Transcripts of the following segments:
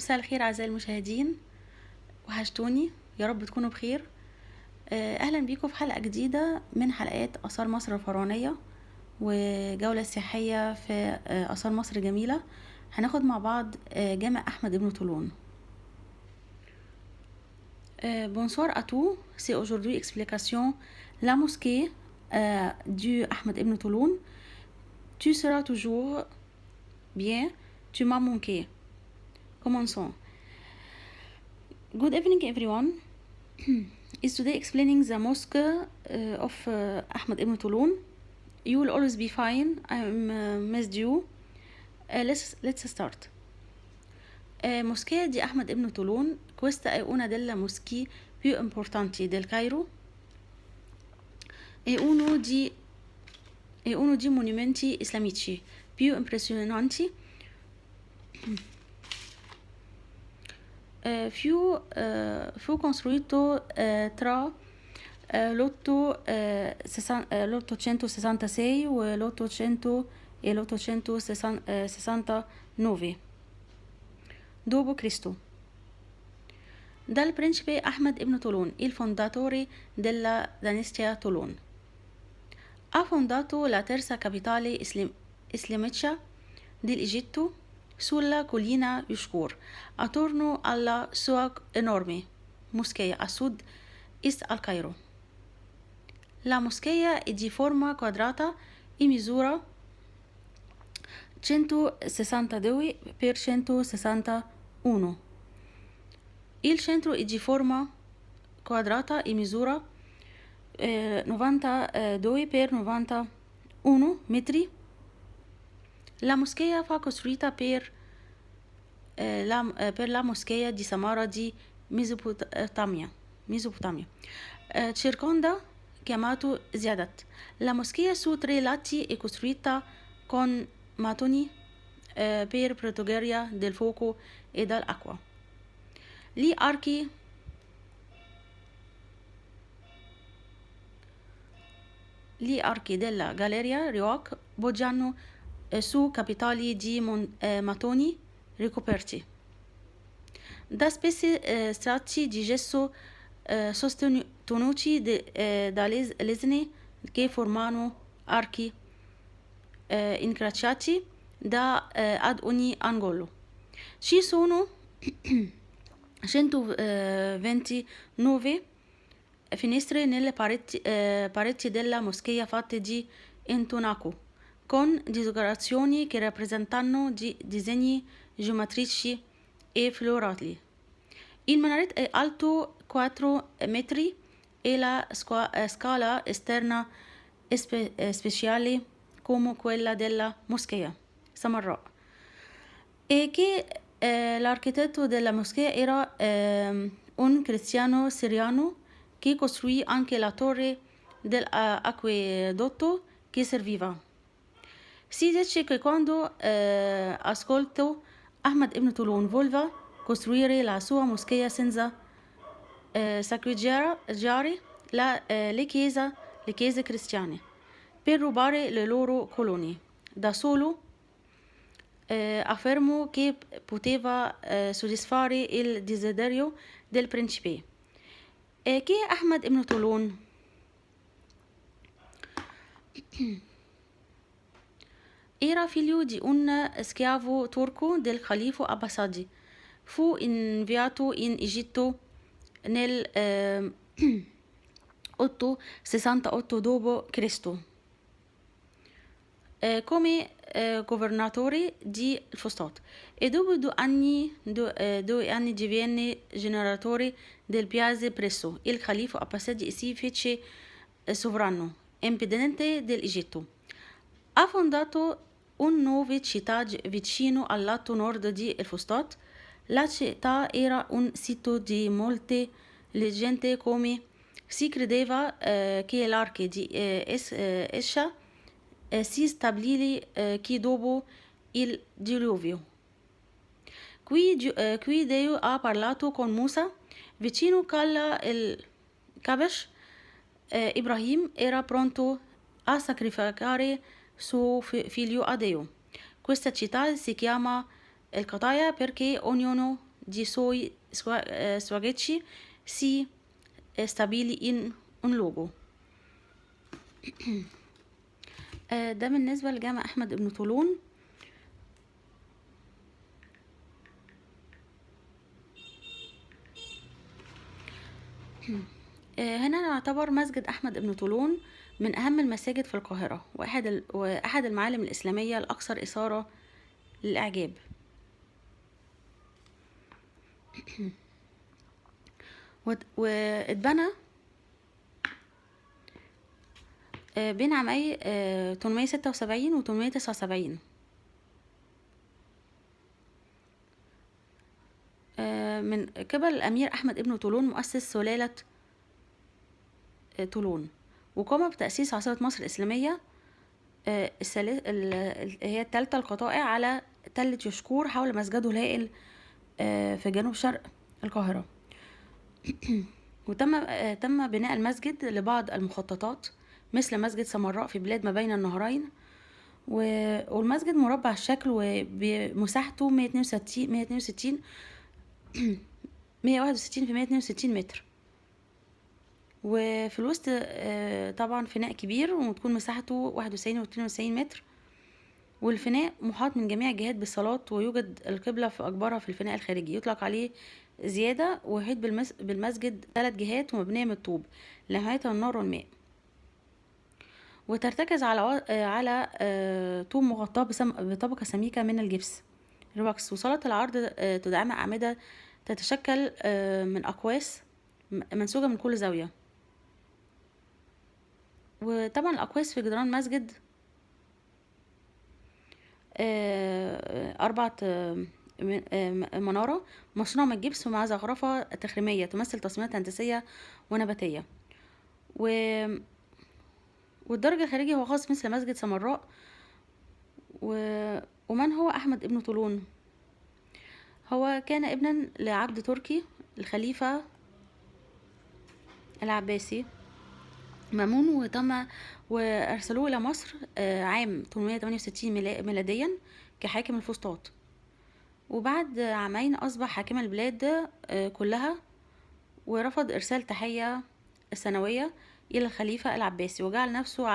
مساء الخير أعزائي المشاهدين، وحشتوني، يا رب تكونوا بخير. أهلا بيكم في حلقة جديدة من حلقات آثار مصر الفرعونية وجولة سياحية في آثار مصر جميلة. هناخد مع بعض جامع أحمد ابن طولون. Bonsoir à tous, c'est aujourd'hui explication la mosquée du Ahmed Ibn Touloun. Tu seras toujours bien, tu m'as manqué. Commençons. Good evening everyone. Is today explaining the mosque of Ahmed Ibn Touloun. You will always be fine. I'm missed you. Let's start. Moschea di Ahmed Ibn Touloun, questa è una delle moschee più importanti del Cairo e uno di monumenti islamici più impressionanti. Fu costruito tra l'866 e l'869 d.C. dal principe Ahmed Ibn Touloun, il fondatore della dinastia Touloun. Ha fondato la terza capitale islamica dell'Egitto sulla collina Yushkur, attorno alla sua enorme moschea a sud-est al Cairo. La moschea è di forma quadrata e misura 162 per 161. Il centro è di forma quadrata e misura 92 per 91 metri. La moschea fu costruita per la moschea di Samara di Mesopotamia, circonda chiamato Ziyadat. La moschea su 3 lati è costruita con mattoni per proteggere dal fuoco e dall'acqua. Gli archi della galleria Riok poggiano su capitelli di mattoni ricoperti da spessi strati di gesso sostenuti da lesene che formano archi incrociati ad ogni angolo. Ci sono 129 finestre nelle pareti della moschea fatte di intonaco, con decorazioni che rappresentano disegni geometrici e florali. Il minaret è alto 4 metri e la scala esterna è speciale come quella della moschea Samarra, e che l'architetto della moschea era un cristiano siriano che costruì anche la torre dell'acquedotto che serviva. Si dice che quando ascoltò Ahmed Ibn Touloun voleva costruire la sua moschea senza saccheggiare le chiese cristiane per rubare le loro colonie. Da solo affermò che poteva soddisfare il desiderio del principe e che Ahmed Ibn Touloun era figlio di un schiavo turco del califfo Abbasidi. Fu inviato in Egitto nel 868 d.C. Come governatore di Fustat e dopo 2 anni divenne generatore del paese presso il califfo Abbasidi e si fece sovrano indipendente dell'Egitto. Ha fondato una nuova città vicino al lato nord di Fustat. La città era un sito di molte leggende, come si credeva che l'arca di Escia si stabilì che dopo il diluvio. Qui Dio ha parlato con Musa vicino il Kabesh. Ibrahim era pronto a sacrificare suo figlio a Dio. Questa città si chiama El Qataya perché ognuno di suoi spaghetti si stabili in un luogo. ده بالنسبة لجامع أحمد ابن طولون. هنا نعتبر مسجد أحمد ابن طولون من أهم المساجد في القاهرة، وأحد المعالم الإسلامية الأكثر إثارة للإعجاب. واتبنى بين عامي 876 و 879 من قبل الأمير أحمد ابن طولون مؤسس سلالة طولون، وقام بتأسيس عاصمة مصر الإسلامية هي الثالثة القطائع على تلة يشكور حول مسجده الهائل في جنوب شرق القاهرة. تم بناء المسجد لبعض المخططات مثل مسجد سمراء في بلاد ما بين النهرين، والمسجد مربع الشكل وبمساحته 161 في 162 متر، وفي الوسط طبعا فناء كبير وتكون مساحته 91 و 92 متر، والفناء محاط من جميع الجهات بالصالات، ويوجد القبلة في أكبرها في الفناء الخارجي. يطلق عليه زيادة، ويحيط بالمسجد 3 جهات ومبنية من الطوب لحمايتها النار والماء، وترتكز على طوب مغطاة بطبقة سميكة من الجبس الواكس، وصالة العرض تدعمها أعمدة تتشكل من أقواس منسوجة من كل زاوية. وطبعا الأقواس في جدران المسجد 4 منارة مصنوعة من الجبس ومع زخرفة تخريمية تمثل تصميمات هندسية ونباتية. والدرج الخارجي هو خاص مثل مسجد سمراء. ومن هو أحمد ابن طولون؟ هو كان ابنا لعبد تركي الخليفة العباسي مامون، وأرسلوه إلى مصر عام 868 ميلاديا كحاكم الفسطاط، وبعد عامين أصبح حاكم البلاد كلها، ورفض إرسال تحية سنوية إلى الخليفة العباسي، وجعل نفسه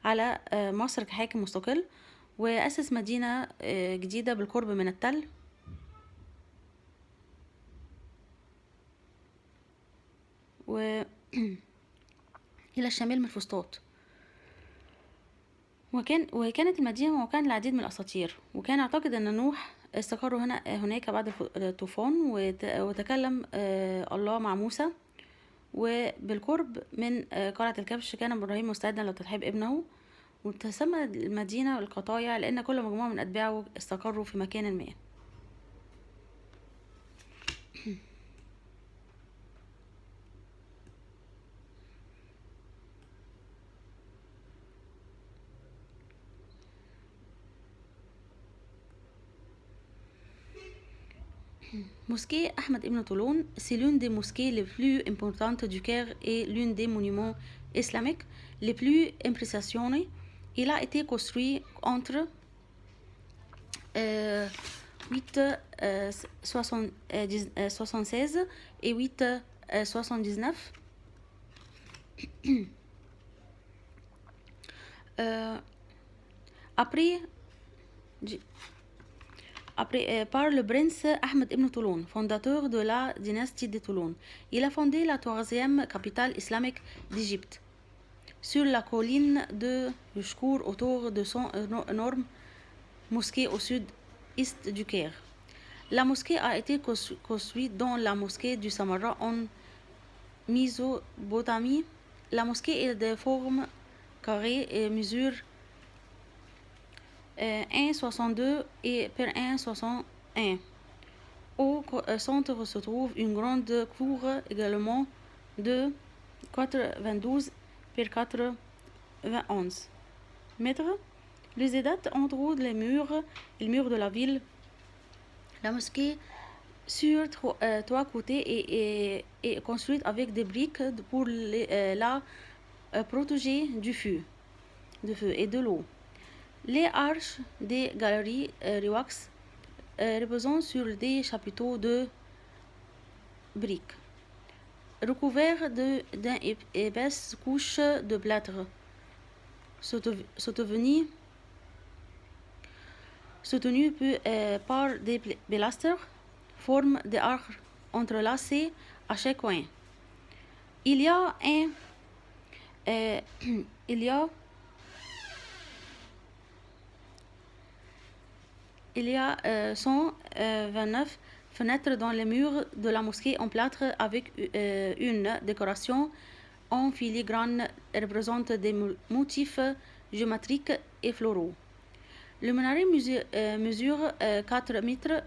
على مصر كحاكم مستقل، وأسس مدينة جديدة بالقرب من التل إلى الشمال من الفسطاط. وكانت المدينة موقعا للعديد من الأساطير، وكان يعتقد أن نوح استقر هناك بعد الطوفان، وتكلم الله مع موسى. وبالقرب من قلعة الكبش كان إبراهيم مستعدا لتضحية ابنه، وتسمى المدينة القطايع لأن كل مجموعة من أتباعه استقروا في مكان ما. Mosquée Ahmed Ibn Touloun, c'est l'une des mosquées les plus importantes du Caire et l'une des monuments islamiques les plus impressionnants. Il a été construit entre 876 et 879 après par le prince Ahmed Ibn Touloun, fondateur de la dynastie de Touloun. Il a fondé la 3e capitale islamique d'Égypte, sur la colline de Yushkour, autour de son énorme mosquée au sud-est du Caire. La mosquée a été construite dans la mosquée du Samarra en Mésopotamie. La mosquée est de forme carrée et mesure 1,62 et par 1,61. Au centre se trouve une grande cour également de 92 par 91 mètres. Les édates entourent les murs de la ville. La mosquée sur 3 côtés est construite avec des briques pour la protéger du feu et de l'eau. Les arches des galeries Riwax reposant sur des chapiteaux de briques, recouverts d'une épaisse couche de plâtre, soutenu par des pilastres, forme des arcs entrelacés à chaque coin. Il y a 129 fenêtres dans les murs de la mosquée en plâtre avec une décoration en filigrane représente des motifs géométriques et floraux. Le minaret mesure 4 mètres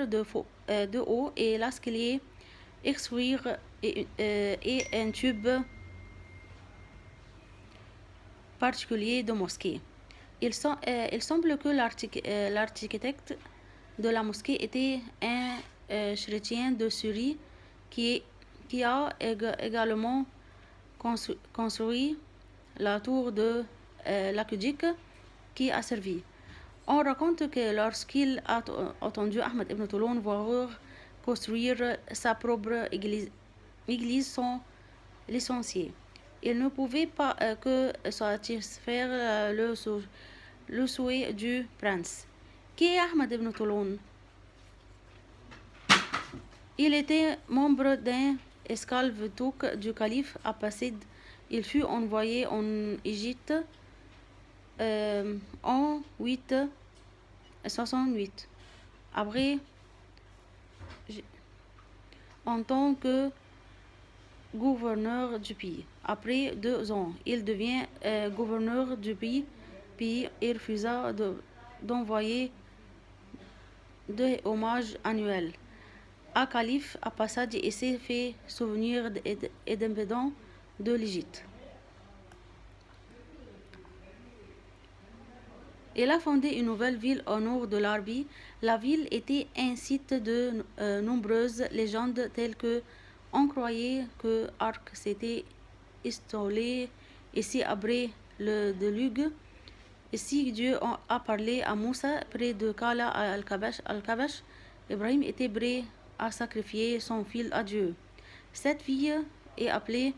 de haut et l'escalier extérieur est un tube particulier de mosquée. Il semble que l'architecte de la mosquée était un chrétien de Syrie qui a également construit la tour de l'aqueduc qui a servi. On raconte que lorsqu'il a entendu Ahmed ibn Toulon vouloir construire sa propre église sans licencié, il ne pouvait pas que satisfaire le souhait du prince. Qui est Ahmed ibn Toulon? Il était membre d'un esclave turc du calife abbasside. Il fut envoyé en Égypte en 868 après en tant que gouverneur du pays. Après 2 ans, il devient gouverneur du pays, puis il refusa d'envoyer des hommages annuels à calife Abbasside et s'est fait souvenir d'indépendance de l'Égypte. Il a fondé une nouvelle ville au nord de l'Arabie. La ville était un site de nombreuses légendes telles que on croyait que Arc s'était installé ici après le déluge. Ici, Dieu a parlé à Moussa près de Kala al-Kabash. Ibrahim était prêt à sacrifier son fils à Dieu. Cette ville est appelée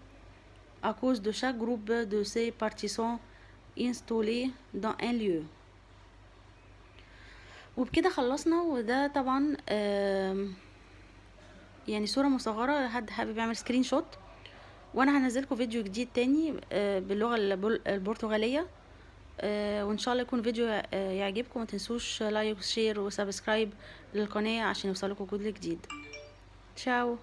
à cause de chaque groupe de ses partisans installés dans un lieu. وبكده خلصنا. وده طبعا يعني صورة مصغرة حد حابب يعمل سكرين شوت، وانا هنزلكم فيديو جديد تاني باللغة البرتغالية، وان شاء الله يكون فيديو يعجبكم. ما تنسوش لايك وشير وسبسكرايب للقناة عشان يوصلكم كل جديد. تشاو.